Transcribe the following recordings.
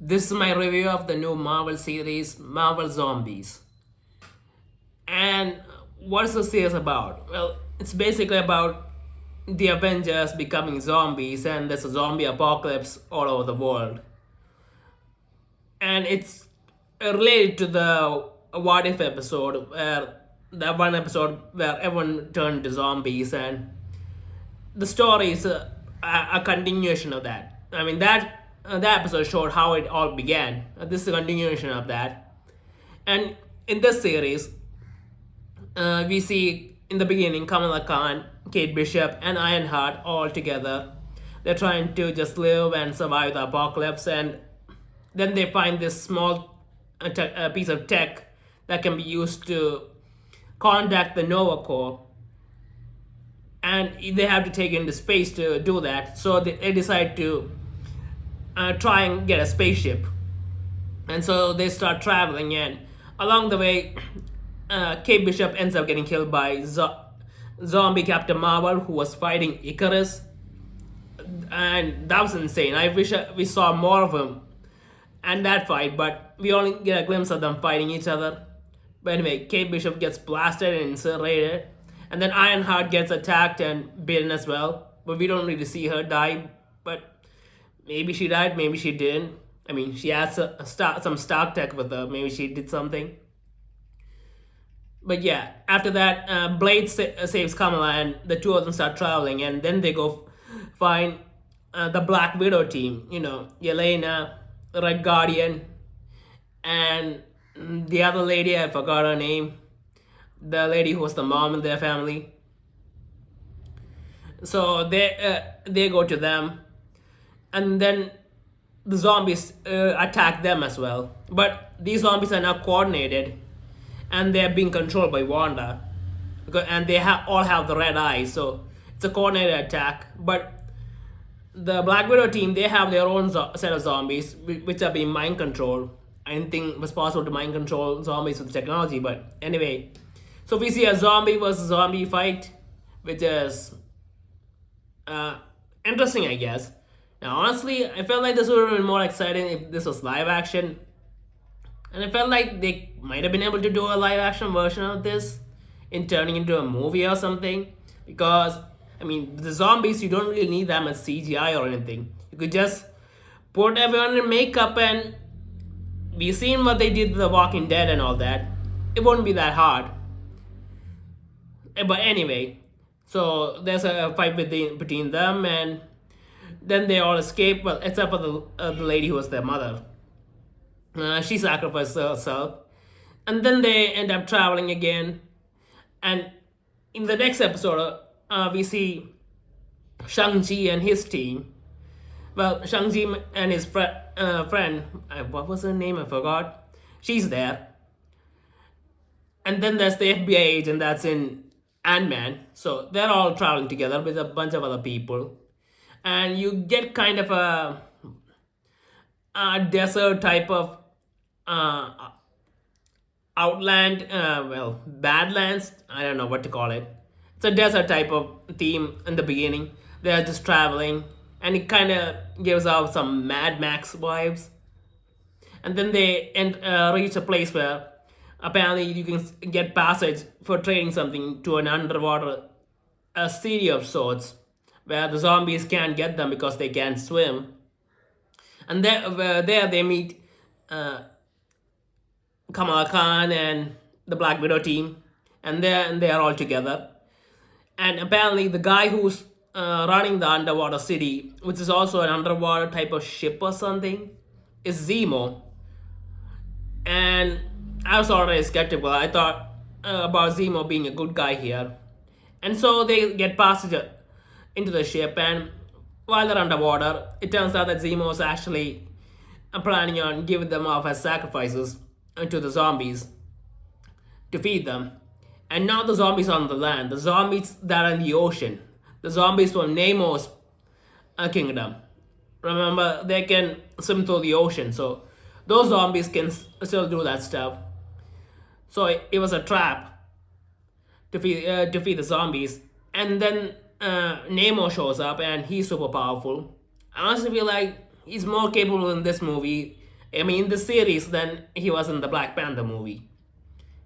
This is my review of the new Marvel series, Marvel Zombies. And what's the series about? Well, it's basically about the Avengers becoming zombies, and there's a zombie apocalypse all over the world. And it's related to the What If episode, where that one episode where everyone turned to zombies, and the story is a continuation of that. I mean, that episode showed how it all began. This is a continuation of that. And in this series, we see in the beginning Kamala Khan, Kate Bishop, and Ironheart all together. They're trying to just live and survive the apocalypse, and then they find this small piece of tech that can be used to contact the Nova Corps, and they have to take it into space to do that. So they decide to try and get a spaceship, and so they start traveling. And along the way, Kate Bishop ends up getting killed by zombie Captain Marvel, who was fighting Icarus, and that was insane. I wish we saw more of him and that fight, but we only get a glimpse of them fighting each other. But anyway, Kate Bishop gets blasted and incinerated, and then Ironheart gets attacked and beaten as well. But we don't really see her die. But maybe she died, maybe she didn't. I mean, she has some Stark tech with her. Maybe she did something. But yeah, after that, Blade saves Kamala, and the two of them start traveling, and then they go find the Black Widow team. You know, Yelena, Red Guardian, and the other lady, I forgot her name. The lady who was the mom in their family. So they go to them, and then the zombies attack them as well. But these zombies are now coordinated, and they're being controlled by Wanda, and they all have the red eyes. So it's a coordinated attack. But the Black Widow team, they have their own set of zombies, which are being mind controlled. I didn't think it was possible to mind control zombies with technology, but anyway. So we see a zombie versus zombie fight, which is interesting, I guess. Now, honestly, I felt like this would have been more exciting if this was live action. And I felt like they might have been able to do a live action version of this in turning into a movie or something. Because, I mean, the zombies, you don't really need that much CGI or anything. You could just put everyone in makeup, and we've seen what they did with The Walking Dead and all that. It wouldn't be that hard. But anyway, so there's a fight between them, and then they all escape, well, except for the lady who was their mother. She sacrificed herself. And then they end up traveling again. And in the next episode, we see Shang-Chi and his team. Well, Shang-Chi and his friend, what was her name? I forgot. She's there. And then there's the FBI agent that's in Ant-Man. So they're all traveling together with a bunch of other people. And you get kind of a desert type of outland, Badlands. I don't know what to call it. It's a desert type of theme in the beginning. They're just traveling, and it kind of gives out some Mad Max vibes. And then they reach a place where apparently you can get passage for trading something to an underwater city of sorts, where the zombies can't get them because they can't swim. And there they meet Kamala Khan and the Black Widow team, and they are all together. And apparently, the guy who's running the underwater city, which is also an underwater type of ship or something, is Zemo. And I was already skeptical. I thought about Zemo being a good guy here. And so they get passage into the ship, and while they're underwater, it turns out that Zemo is actually planning on giving them off as sacrifices to the zombies to feed them. And now the zombies are on the land, the zombies that are in the ocean, the zombies from Nemo's kingdom. Remember, they can swim through the ocean, so those zombies can still do that stuff. So it was a trap to feed the zombies. And then Nemo shows up, and he's super powerful. I honestly feel like he's more capable in this movie I mean, in the series than he was in the Black Panther movie.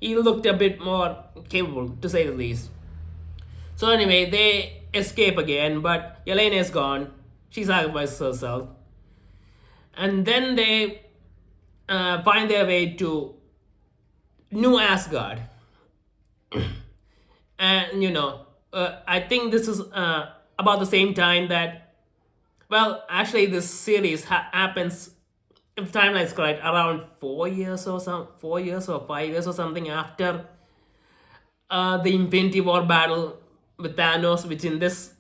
He looked a bit more capable, to say the least. So anyway, they escape again, but Yelena is gone. She sacrifices herself. And then they find their way to New Asgard. And I think this is about the same time that, well, actually this series happens, if timeline is correct, around 4 years or 4 years or 5 years or something after the Infinity War battle with Thanos, which in this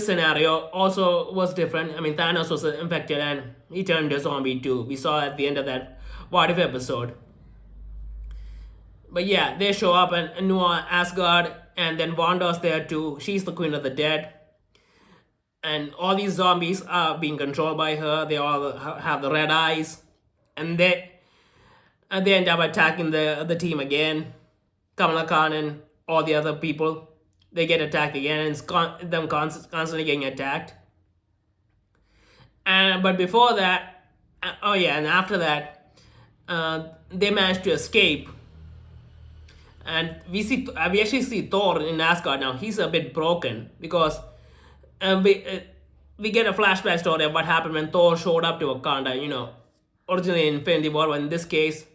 scenario also was different. I mean, Thanos was infected and he turned into a zombie too. We saw at the end of that What If episode. But yeah, they show up in New Asgard, and then Wanda's there too. She's the Queen of the Dead. And all these zombies are being controlled by her. They all have the red eyes. And they end up attacking the team again. Kamala Khan and all the other people. They get attacked again, and it's them constantly getting attacked. But before that, and after that, they managed to escape. And we actually see Thor in Asgard now. He's a bit broken because we get a flashback story of what happened when Thor showed up to Wakanda. Originally in Infinity War, but in this case,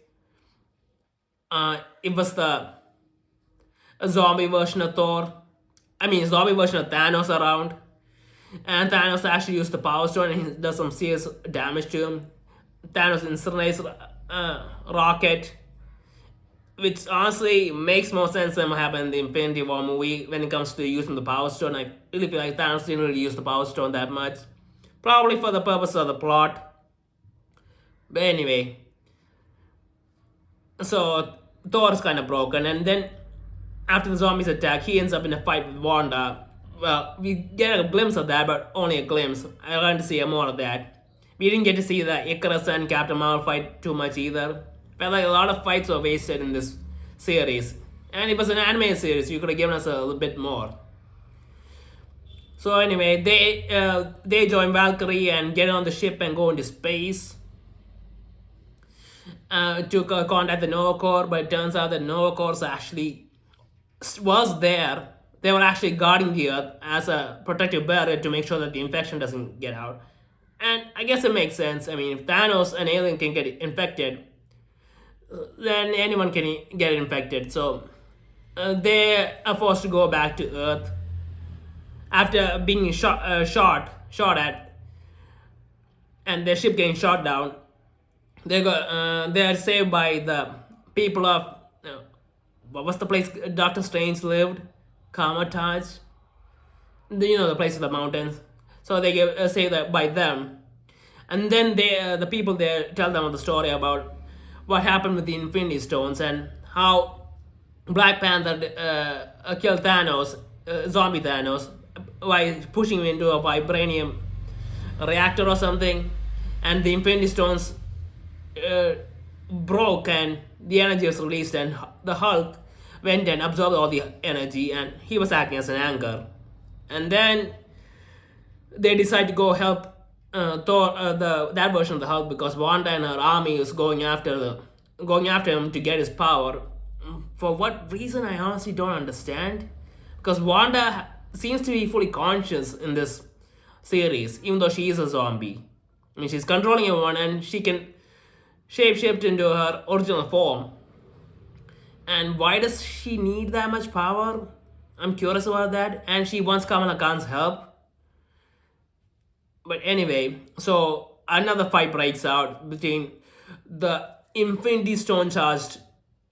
it was a zombie version of Thor. I mean, zombie version of Thanos around. And Thanos actually used the Power Stone and he does some serious damage to him. Thanos incinerates Rocket, which honestly makes more sense than what happened in the Infinity War movie when it comes to using the Power Stone. I really feel like Thanos didn't really use the Power Stone that much. Probably for the purpose of the plot. But anyway. So Thor is kind of broken, and then after the zombies attack, he ends up in a fight with Wanda. Well, we get a glimpse of that, but only a glimpse. I want to see more of that. We didn't get to see the Icarus and Captain Marvel fight too much either. Felt like a lot of fights were wasted in this series. And it was an anime series, you could have given us a little bit more. So anyway, they join Valkyrie and get on the ship and go into space to contact the Nova Corps, but it turns out that Nova Corps actually was there. They were actually guarding the Earth as a protective barrier to make sure that the infection doesn't get out. And I guess it makes sense. I mean, if Thanos, an alien, can get infected, then anyone can get infected. So they are forced to go back to Earth after being shot at, and their ship getting shot down. They are saved by the people of what was the place Doctor Strange lived? Kamataj. The place of the mountains. So they get saved by them, and then the people there tell them the story about what happened with the Infinity Stones and how Black Panther killed Thanos, zombie Thanos, by pushing him into a vibranium reactor or something, and the Infinity Stones broke and the energy was released, and the Hulk went and absorbed all the energy, and he was acting as an anchor. And then they decide to go help Thor, that version of the Hulk, because Wanda and her army is going after him to get his power. For what reason, I honestly don't understand. Because Wanda seems to be fully conscious in this series, even though she is a zombie. I mean, she's controlling everyone, and she can shapeshift into her original form. And why does she need that much power? I'm curious about that. And she wants Kamala Khan's help. But anyway, so another fight breaks out between the Infinity Stone charged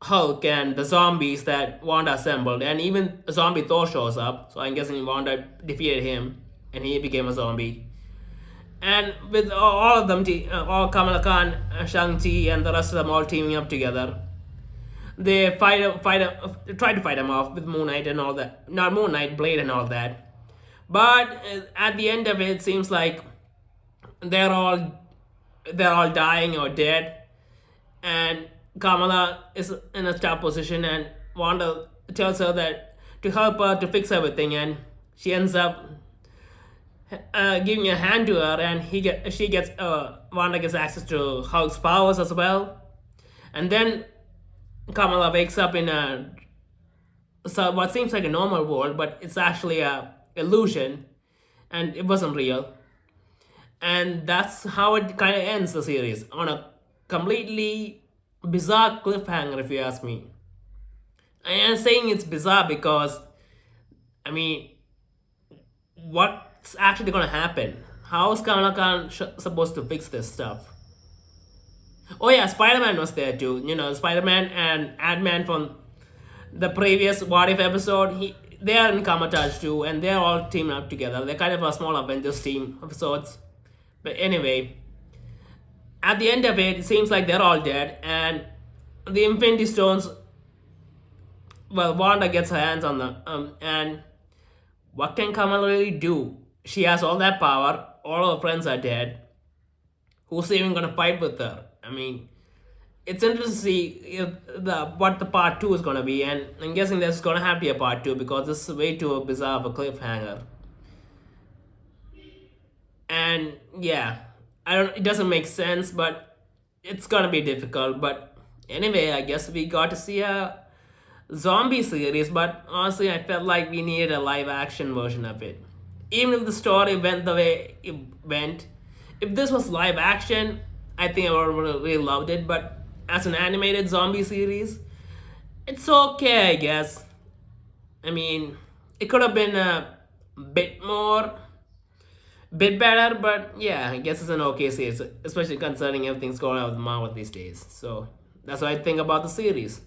Hulk and the zombies that Wanda assembled. And even a zombie Thor shows up. So I'm guessing Wanda defeated him and he became a zombie. And with all of them, all Kamala Khan, Shang-Chi, and the rest of them all teaming up together, they try to fight him off with Moon Knight and all that. Not Moon Knight, Blade and all that. But at the end of it, it seems like they're all dying or dead, and Kamala is in a tough position, and Wanda tells her that to help her to fix everything, and she ends up giving a hand to her, and she gets Wanda gets access to Hulk's powers as well. And then Kamala wakes up in a what seems like a normal world, but it's actually a illusion, and it wasn't real. And that's how it kind of ends the series on a completely bizarre cliffhanger, if you ask me. I am saying it's bizarre because, I mean, what's actually gonna happen? How is Kamala Khan supposed to fix this stuff? Oh yeah, Spider-Man was there too. You know, Spider-Man and Ant-Man from the previous What If episode. They are in Kamatage too, and they're all teamed up together. They're kind of a small Avengers team of sorts. But anyway, at the end of it, it seems like they're all dead, and the Infinity Stones. Well, Wanda gets her hands on them, and what can Kamala really do? She has all that power. All her friends are dead. Who's even gonna fight with her? I mean, it's interesting to see if what the part two is gonna be, and I'm guessing there's gonna have to be a part two because this is way too bizarre of a cliffhanger. And yeah, I don't. It doesn't make sense, but it's gonna be difficult. But anyway, I guess we got to see a zombie series, but honestly, I felt like we needed a live action version of it. Even if the story went the way it went, if this was live action, I think I would have really loved it. But as an animated zombie series, it's okay, I guess. I mean, it could have been a bit more, bit better, but yeah, I guess it's an okay series, especially concerning everything's going on with Marvel these days. So that's what I think about the series.